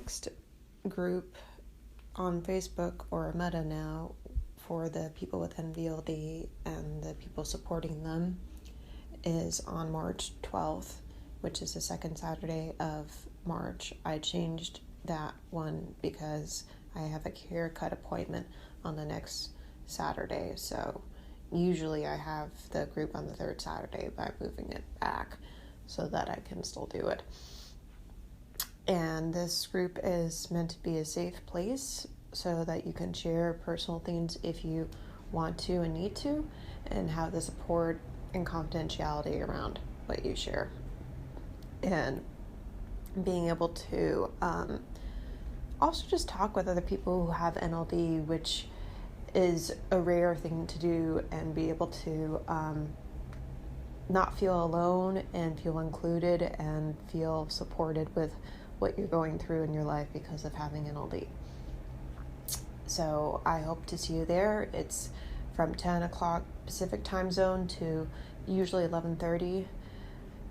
next group on Facebook, or Meta now, for the people with Nvld and the people supporting them is on March 12th, which is the second Saturday of March. I changed that one because I have a haircut appointment on the next Saturday, so usually I have the group on the third Saturday, but I'm moving it back so that I can still do it. And this group is meant to be a safe place so that you can share personal things if you want to and need to, and have the support and confidentiality around what you share. And being able to also just talk with other people who have NLD, which is a rare thing to do, and be able to not feel alone and feel included and feel supported with what you're going through in your life because of having NLD. So I hope to see you there. It's from 10 o'clock Pacific time zone to usually 11:30.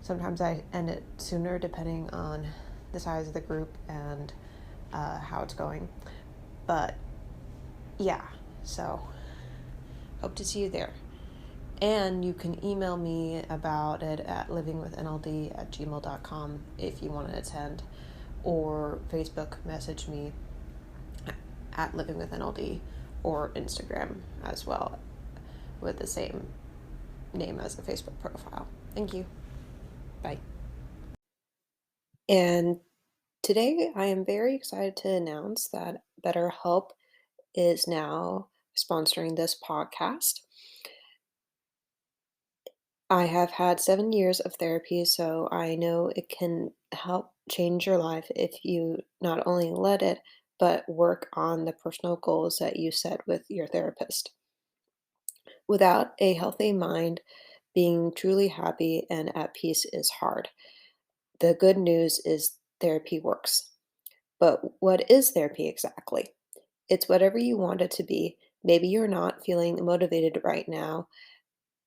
Sometimes I end it sooner depending on the size of the group and how it's going. But yeah, so hope to see you there. And you can email me about it at livingwithnld@gmail.com if you want to attend, or Facebook message me at livingwithnld, or Instagram as well with the same name as the Facebook profile. Thank you. Bye. And today I am very excited to announce that Betterhelp is now sponsoring this podcast. I have had 7 years of therapy, so I know it can help change your life if you not only let it, but work on the personal goals that you set with your therapist. Without a healthy mind, being truly happy and at peace is hard. The good news is therapy works. But what is therapy exactly? It's whatever you want it to be. Maybe you're not feeling motivated right now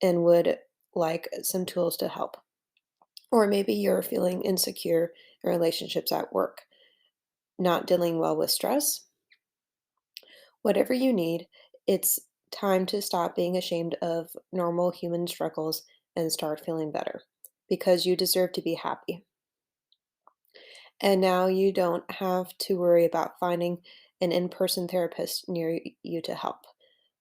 and would like some tools to help. Or maybe you're feeling insecure in relationships at work, not dealing well with stress. Whatever you need, it's time to stop being ashamed of normal human struggles and start feeling better, because you deserve to be happy. And now you don't have to worry about finding an in-person therapist near you to help.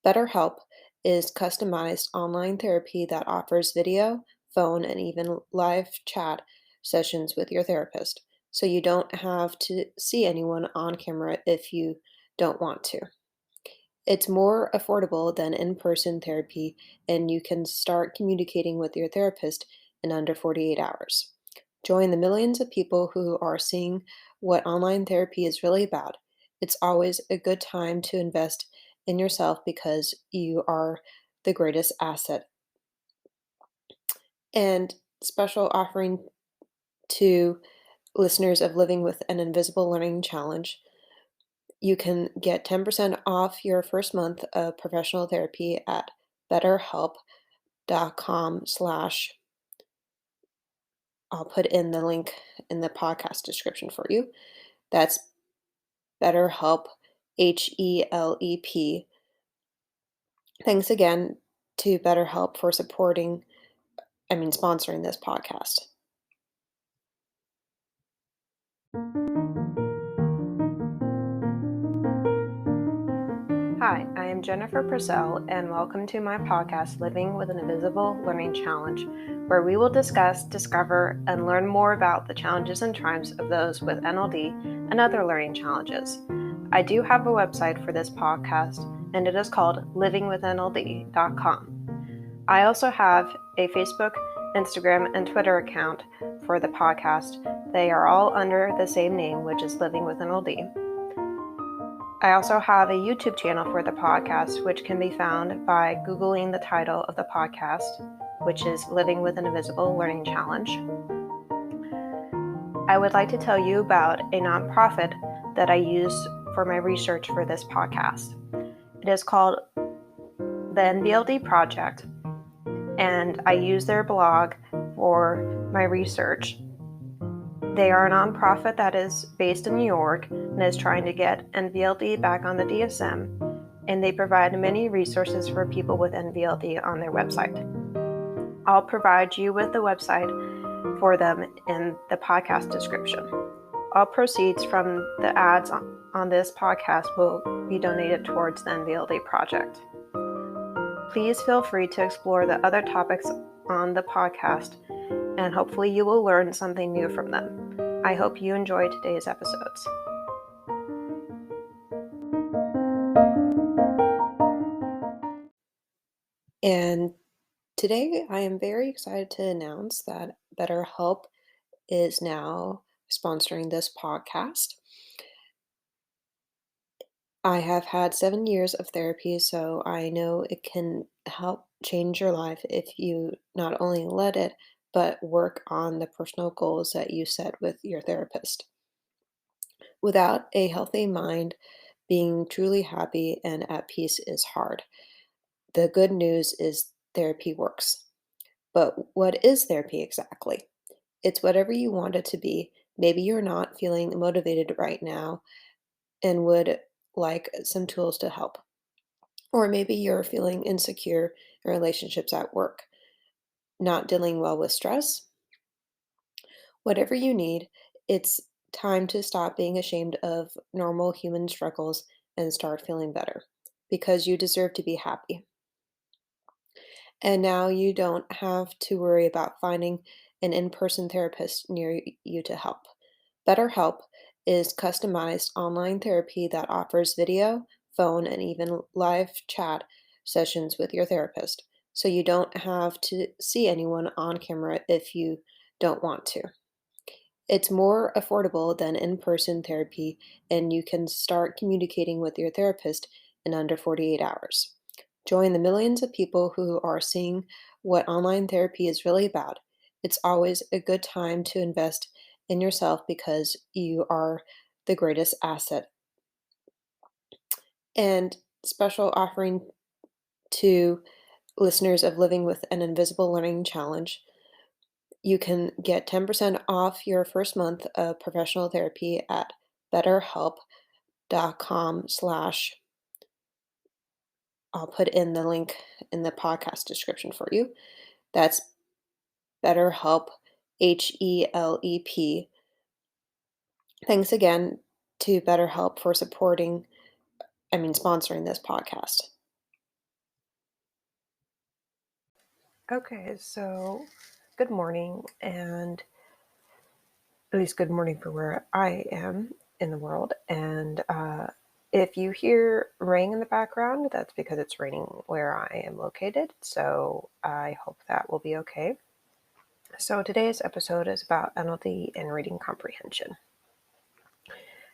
BetterHelp is customized online therapy that offers video, phone, and even live chat sessions with your therapist, so you don't have to see anyone on camera if you don't want to. It's more affordable than in-person therapy, and you can start communicating with your therapist in under 48 hours. Join the millions of people who are seeing what online therapy is really about. It's always a good time to invest in yourself because you are the greatest asset. And special offering to listeners of Living with an Invisible Learning Challenge. You can get 10% off your first month of professional therapy at betterhelp.com/ I'll put in the link in the podcast description for you. That's BetterHelp, HELEP. Thanks again to BetterHelp for sponsoring this podcast. Hi, I am Jennifer Purcell, and welcome to my podcast, Living with an Invisible Learning Challenge, where we will discuss, discover, and learn more about the challenges and triumphs of those with NLD and other learning challenges. I do have a website for this podcast, and it is called livingwithnld.com. I also have a Facebook, Instagram, and Twitter account for the podcast. They are all under the same name, which is Living with NLD. I also have a YouTube channel for the podcast, which can be found by Googling the title of the podcast, which is Living with an Invisible Learning Challenge. I would like to tell you about a nonprofit that I use for my research for this podcast. It is called the Nvld Project, and I use their blog for my research. They are a nonprofit that is based in New York and is trying to get NVLD back on the DSM, and they provide many resources for people with NVLD on their website. I'll provide you with the website for them in the podcast description. All proceeds from the ads on this podcast will be donated towards the Nvld Project. Please feel free to explore the other topics on the podcast, and hopefully you will learn something new from them. I hope you enjoy today's episodes. And today I am very excited to announce that Betterhelp is now sponsoring this podcast. I have had 7 years of therapy, so I know it can help change your life if you not only let it, but work on the personal goals that you set with your therapist. Without a healthy mind, being truly happy and at peace is hard. The good news is therapy works. But what is therapy exactly? It's whatever you want it to be. Maybe you're not feeling motivated right now and would like some tools to help. Or maybe you're feeling insecure in relationships at work, not dealing well with stress. Whatever you need, it's time to stop being ashamed of normal human struggles and start feeling better because you deserve to be happy. And now you don't have to worry about finding an in person therapist near you to help. BetterHelp is customized online therapy that offers video, phone, and even live chat sessions with your therapist, so you don't have to see anyone on camera if you don't want to. It's more affordable than in person therapy, and you can start communicating with your therapist in under 48 hours. Join the millions of people who are seeing what online therapy is really about. It's always a good time to invest in yourself because you are the greatest asset. And special offering to listeners of Living with an Invisible Learning Challenge. You can get 10% off your first month of professional therapy at betterhelp.com/. I'll put in the link in the podcast description for you. That's BetterHelp, HELEP. Thanks again to BetterHelp for sponsoring this podcast. Okay, so good morning, and at least good morning for where I am in the world. And if you hear rain in the background, that's because it's raining where I am located. So I hope that will be okay. So today's episode is about NLD and reading comprehension.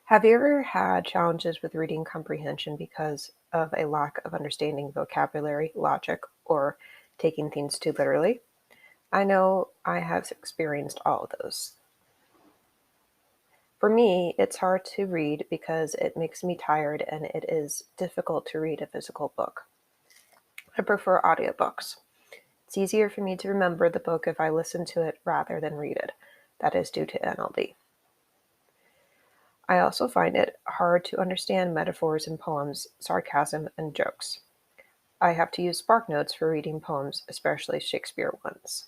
Have you ever had challenges with reading comprehension because of a lack of understanding vocabulary, logic, or taking things too literally? I know I have experienced all of those. For me, it's hard to read because it makes me tired and it is difficult to read a physical book. I prefer audiobooks. It's easier for me to remember the book if I listen to it rather than read it. That is due to NLD. I also find it hard to understand metaphors in poems, sarcasm, and jokes. I have to use spark notes for reading poems, especially Shakespeare ones.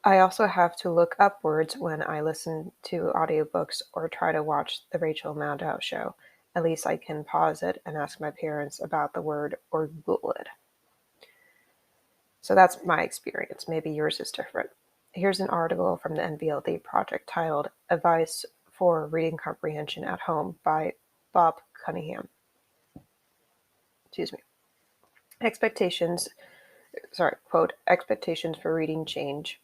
I also have to look up words when I listen to audiobooks or try to watch the Rachel Maddow show. At least I can pause it and ask my parents about the word or Google it. So that's my experience. Maybe yours is different. Here's an article from the Nvld Project titled Advice for Reading Comprehension at Home by Bob Cunningham. Excuse me. Quote, expectations for reading change.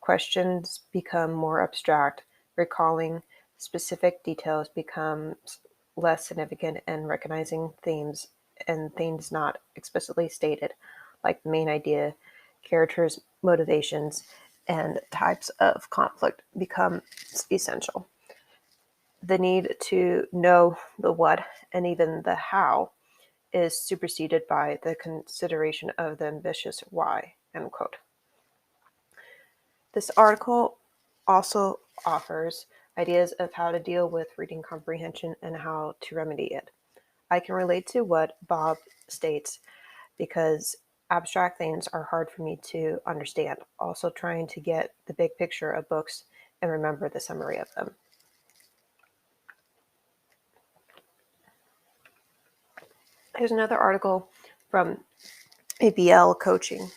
Questions become more abstract. Recalling specific details becomes less significant, and recognizing themes and things not explicitly stated, like the main idea, characters' motivations, and types of conflict, becomes essential. The need to know the what and even the how is superseded by the consideration of the ambitious why, end quote. This article also offers ideas of how to deal with reading comprehension and how to remedy it. I can relate to what Bob states because abstract things are hard for me to understand. Also, trying to get the big picture of books and remember the summary of them. Here's another article from ABL Coaching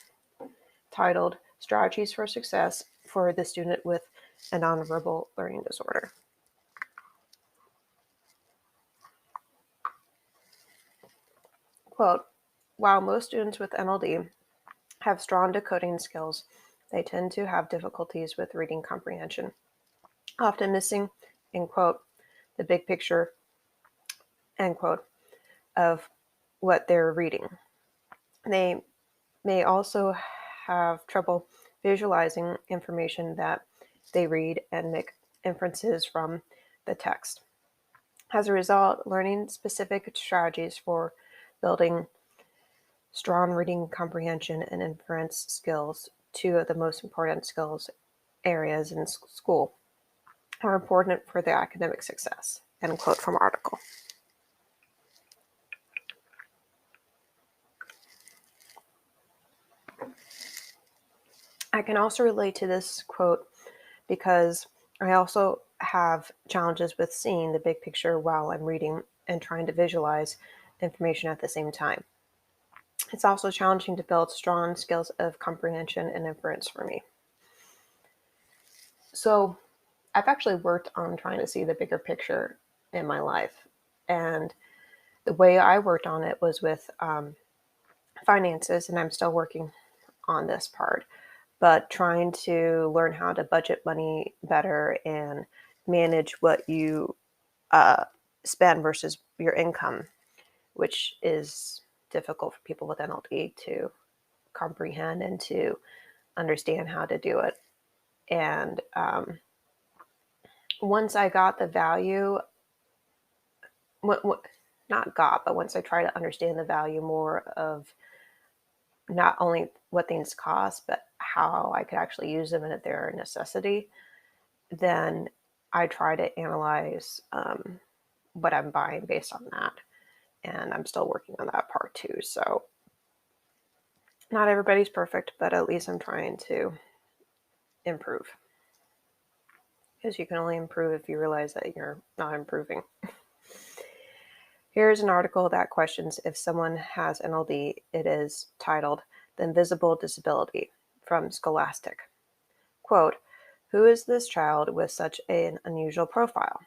titled Strategies for Success for the Student with a Nonverbal Learning Disorder. Quote, while most students with NLD have strong decoding skills, they tend to have difficulties with reading comprehension, often missing, in quote, the big picture, end quote, of what they're reading. They may also have trouble visualizing information that they read and make inferences from the text. As a result, learning specific strategies for building strong reading comprehension and inference skills, two of the most important skills areas in school, are important for their academic success. End quote from article. I can also relate to this quote because I also have challenges with seeing the big picture while I'm reading and trying to visualize information at the same time. It's also challenging to build strong skills of comprehension and inference for me. So I've actually worked on trying to see the bigger picture in my life. And the way I worked on it was with finances, and I'm still working on this part, but trying to learn how to budget money better and manage what you spend versus your income, which is difficult for people with NLD to comprehend and to understand how to do it. And once I got the value, not got, but once I try to understand the value more of not only what things cost, but how I could actually use them and if they're a necessity, then I try to analyze what I'm buying based on that. And I'm still working on that part too. So not everybody's perfect, but at least I'm trying to improve. Because you can only improve if you realize that you're not improving. Here's an article that questions if someone has NLD. It is titled The Invisible Disability from Scholastic. Quote, who is this child with such an unusual profile?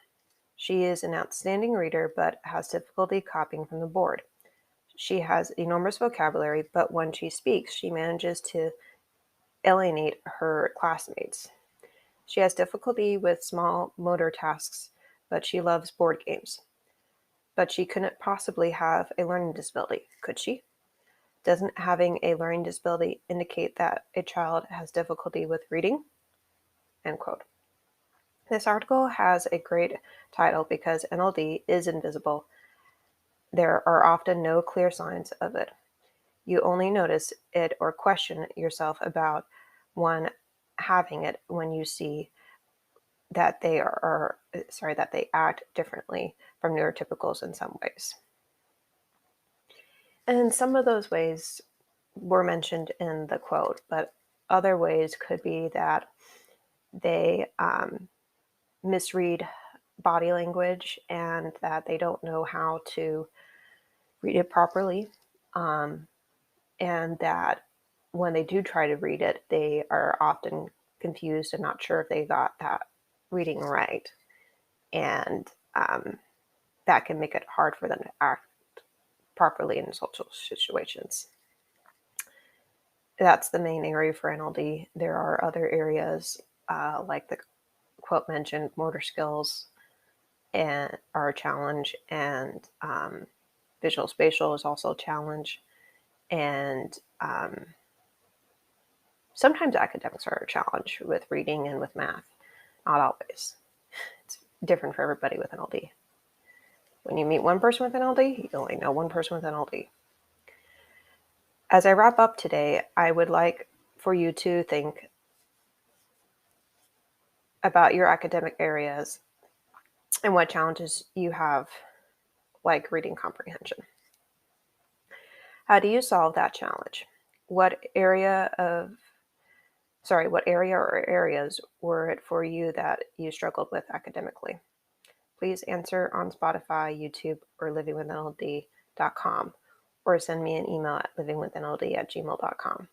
She is an outstanding reader but has difficulty copying from the board. She has enormous vocabulary, but when she speaks, she manages to alienate her classmates. She has difficulty with small motor tasks, but she loves board games. But she couldn't possibly have a learning disability, could she? Doesn't having a learning disability indicate that a child has difficulty with reading? End quote. This article has a great title because NLD is invisible. There are often no clear signs of it. You only notice it or question yourself about one having it when you see that they act differently from neurotypicals in some ways. And some of those ways were mentioned in the quote, but other ways could be that they misread body language and that they don't know how to read it properly, and that when they do try to read it, they are often confused and not sure if they got that reading right, and that can make it hard for them to act properly in social situations. That's the main area for NLD. There are other areas like the quote mentioned, motor skills and are a challenge, and visual spatial is also a challenge, and sometimes academics are a challenge with reading and with math. Not always. It's different for everybody with NLD. When you meet one person with NLD, you only know one person with NLD. As I wrap up today, I would like for you to think about your academic areas and what challenges you have, like reading comprehension. How do you solve that challenge? What area or areas were it for you that you struggled with academically? Please answer on Spotify, YouTube, or livingwithnld.com, or send me an email at livingwithnld@gmail.com.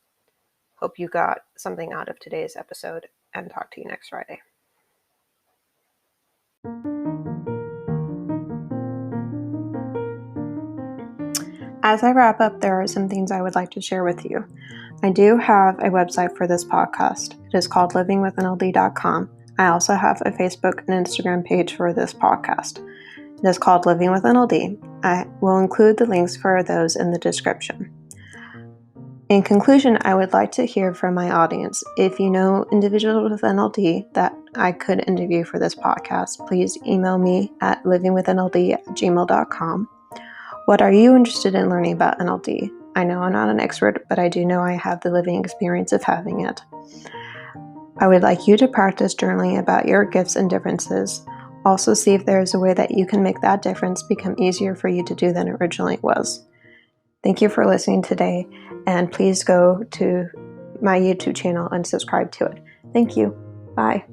Hope you got something out of today's episode, and talk to you next Friday. As I wrap up, there are some things I would like to share with you. I do have a website for this podcast. It is called livingwithnld.com. I also have a Facebook and Instagram page for this podcast. It is called Living with NLD. I will include the links for those in the description. In conclusion, I would like to hear from my audience. If you know individuals with NLD that I could interview for this podcast, please email me at livingwithnld@gmail.com. What are you interested in learning about NLD? I know I'm not an expert, but I do know I have the living experience of having it. I would like you to practice journaling about your gifts and differences. Also see if there is a way that you can make that difference become easier for you to do than originally it was. Thank you for listening today, and please go to my YouTube channel and subscribe to it. Thank you. Bye.